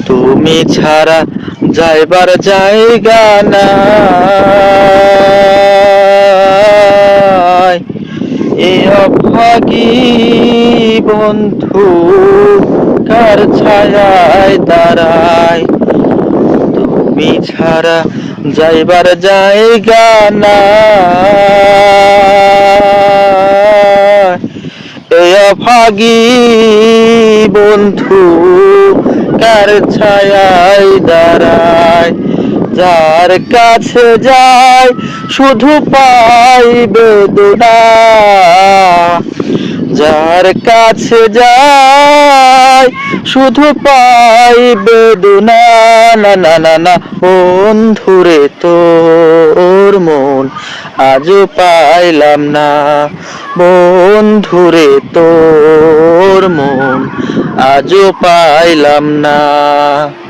তুমি ছাড়া যাইবার জায়গা নাই, এ অভাগী বন্ধু কার ছায়ায় দাঁড়ায়। তুমি ছাড়া যাইবার জায়গা নাই, এ অভাগী বন্ধু কার ছায়ায় দাঁড়ায়। যার কাছে যায় শুধু পাই বেদনা, যার কাছে যায় শুধু পাই বেদনা। না না না না বন্ধুরে তোর মন আজও পাইলাম না, বন্ধুরে তোর মন আজও পাইলাম না।